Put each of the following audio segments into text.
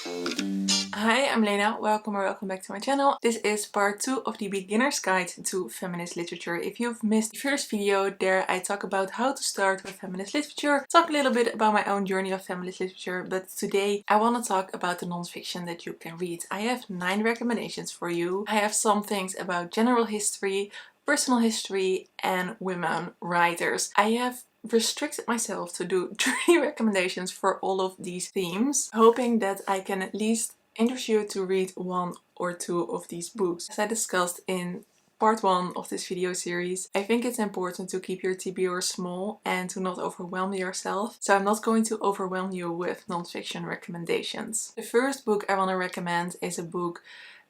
Hi, I'm Lena. Welcome or welcome back to my channel. This is part 2 of the beginner's guide to feminist literature. If you've missed the first video, there I talk about how to start with feminist literature, talk a little bit about my own journey of feminist literature, but today I want to talk about the non-fiction that you can read. I have 9 recommendations for you. I have some things about general history, personal history, and women writers. I have restricted myself to do 3 recommendations for all of these themes, hoping that I can at least interest you to read 1 or 2 of these books. As I discussed in part 1 of this video series, I think it's important to keep your TBR small and to not overwhelm yourself. So I'm not going to overwhelm you with non-fiction recommendations. The first book I want to recommend is a book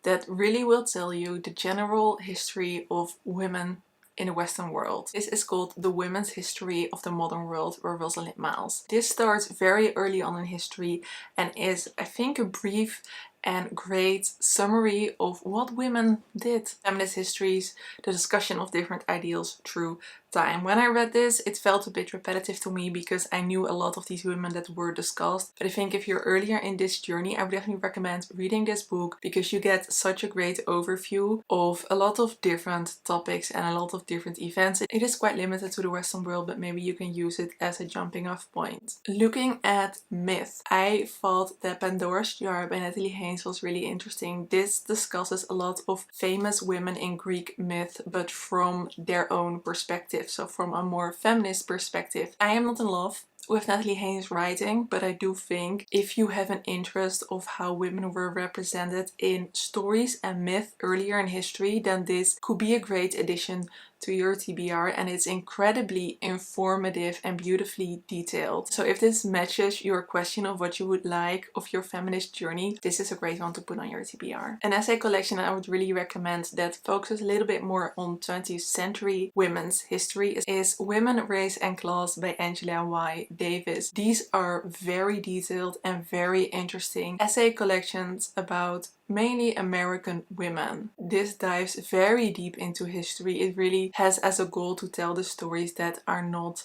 that really will tell you the general history of women in the Western world. This is called The Women's History of the Modern World by Rosalind Miles. This starts very early on in history and is, I think, a brief and great summary of what women did. Feminist histories, the discussion of different ideals through time. When I read this, it felt a bit repetitive to me because I knew a lot of these women that were discussed. But I think if you're earlier in this journey, I would definitely recommend reading this book because you get such a great overview of a lot of different topics and a lot of different events. It is quite limited to the Western world, but maybe you can use it as a jumping off point. Looking at myth, I thought that Pandora's Jar by Natalie Haynes was really interesting. This discusses a lot of famous women in Greek myth, but from their own perspective. So from a more feminist perspective. I am not in love with Natalie Haynes' writing, but I do think if you have an interest of how women were represented in stories and myth earlier in history, then this could be a great addition to your TBR, and it's incredibly informative and beautifully detailed. So if this matches your question of what you would like of your feminist journey, this is a great one to put on your TBR. An essay collection I would really recommend that focuses a little bit more on 20th century women's history is Women, Race and Class by Angela Y. Davis. These are very detailed and very interesting essay collections about mainly American women. This dives very deep into history. It really has as a goal to tell the stories that are not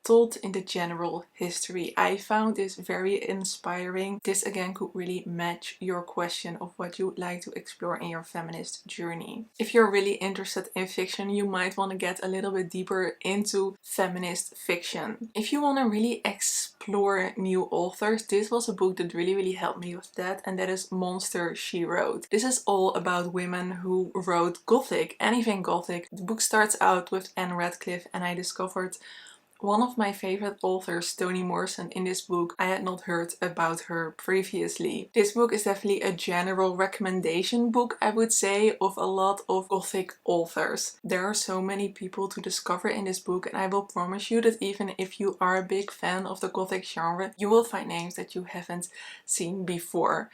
told in the general history. I found this very inspiring. This again could really match your question of what you would like to explore in your feminist journey. If you're really interested in fiction, you might want to get a little bit deeper into feminist fiction. If you want to really explore new authors, this was a book that really helped me with that, and that is Monster, She Wrote. This is all about women who wrote Gothic, anything Gothic. The book starts out with Anne Radcliffe, and I discovered one of my favorite authors, Toni Morrison, in this book. I had not heard about her previously. This book is definitely a general recommendation book, I would say, of a lot of Gothic authors. There are so many people to discover in this book, and I will promise you that even if you are a big fan of the Gothic genre, you will find names that you haven't seen before.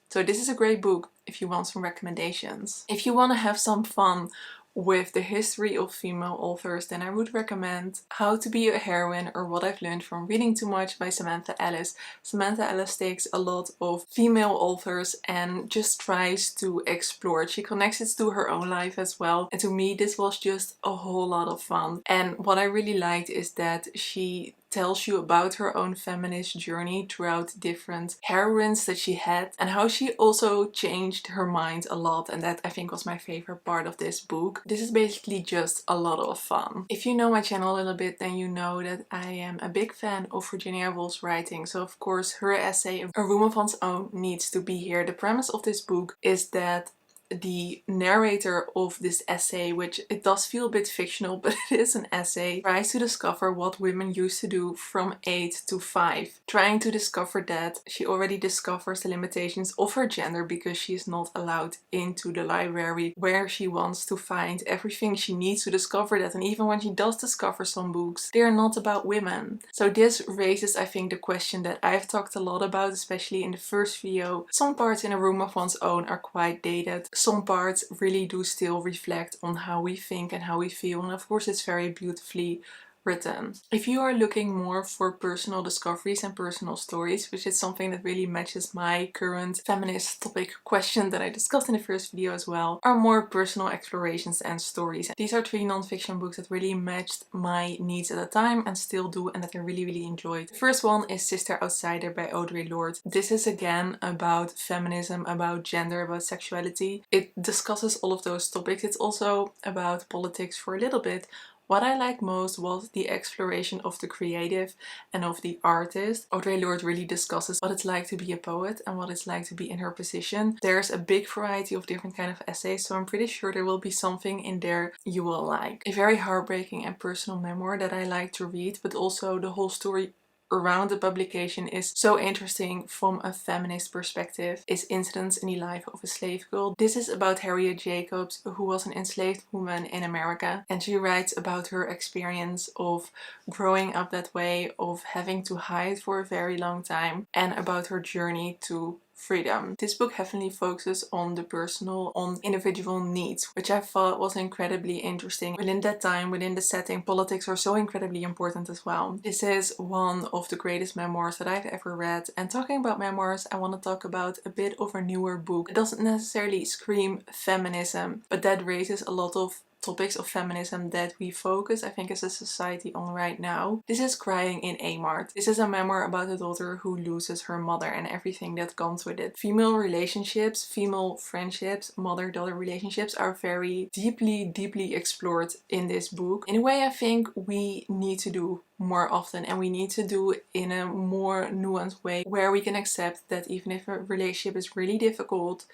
So this is a great book if you want some recommendations. If you want to have some fun with the history of female authors, then I would recommend How to Be a Heroine or What I've Learned from Reading Too Much by Samantha Ellis. Samantha Ellis takes a lot of female authors and just tries to explore it. She connects it to her own life as well. And to me, this was just a whole lot of fun. And what I really liked is that she tells you about her own feminist journey throughout different heroines that she had and how she also changed her mind a lot, and that I think was my favorite part of this book. This is basically just a lot of fun. If you know my channel a little bit, then you know that I am a big fan of Virginia Woolf's writing, so of course her essay A Room of One's Own needs to be here. The premise of this book is that the narrator of this essay, which it does feel a bit fictional, but it is an essay, tries to discover what women used to do from 8 to 5. Trying to discover that, she already discovers the limitations of her gender because she is not allowed into the library where she wants to find everything she needs to discover that. And even when she does discover some books, they are not about women. So this raises, I think, the question that I've talked a lot about, especially in the first video. Some parts in A Room of One's Own are quite dated. Some parts really do still reflect on how we think and how we feel, and of course it's very beautifully written. If you are looking more for personal discoveries and personal stories, which is something that really matches my current feminist topic question that I discussed in the first video as well, are more personal explorations and stories. These are 3 non-fiction books that really matched my needs at the time and still do, and that I really enjoyed. The first one is Sister Outsider by Audre Lorde. This is again about feminism, about gender, about sexuality. It discusses all of those topics. It's also about politics for a little bit. What I liked most was the exploration of the creative and of the artist. Audre Lorde really discusses what it's like to be a poet and what it's like to be in her position. There's a big variety of different kind of essays, so I'm pretty sure there will be something in there you will like. A very heartbreaking and personal memoir that I like to read, but also the whole story around the publication is so interesting from a feminist perspective, is Incidents in the Life of a Slave Girl. This is about Harriet Jacobs, who was an enslaved woman in America, and she writes about her experience of growing up that way, of having to hide for a very long time, and about her journey to freedom. This book heavily focuses on the personal, on individual needs, which I thought was incredibly interesting. Within that time, within the setting, politics are so incredibly important as well. This is one of the greatest memoirs that I've ever read. And talking about memoirs, I want to talk about a bit of a newer book. It doesn't necessarily scream feminism, but that raises a lot of topics of feminism that we focus, I think, as a society on right now. This is Crying in A Mart. This is a memoir about a daughter who loses her mother and everything that comes with it. Female relationships, female friendships, mother-daughter relationships are very deeply explored in this book. In a way, I think we need to do more often, and we need to do it in a more nuanced way where we can accept that even if a relationship is really difficult,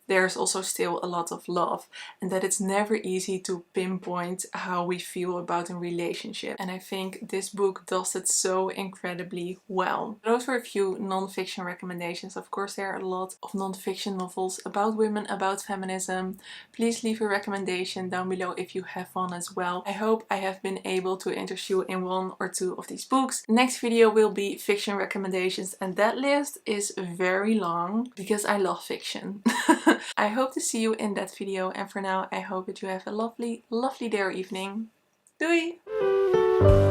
there's also still a lot of love, and that it's never easy to pinpoint how we feel about a relationship. And I think this book does it so incredibly well. Those were a few non-fiction recommendations. Of course, there are a lot of non-fiction novels about women, about feminism. Please leave a recommendation down below if you have one as well. I hope I have been able to interest you in 1 or 2 of these books. Next video will be fiction recommendations, and that list is very long because I love fiction. I hope to see you in that video, and for now I hope that you have a lovely day or evening. Doei!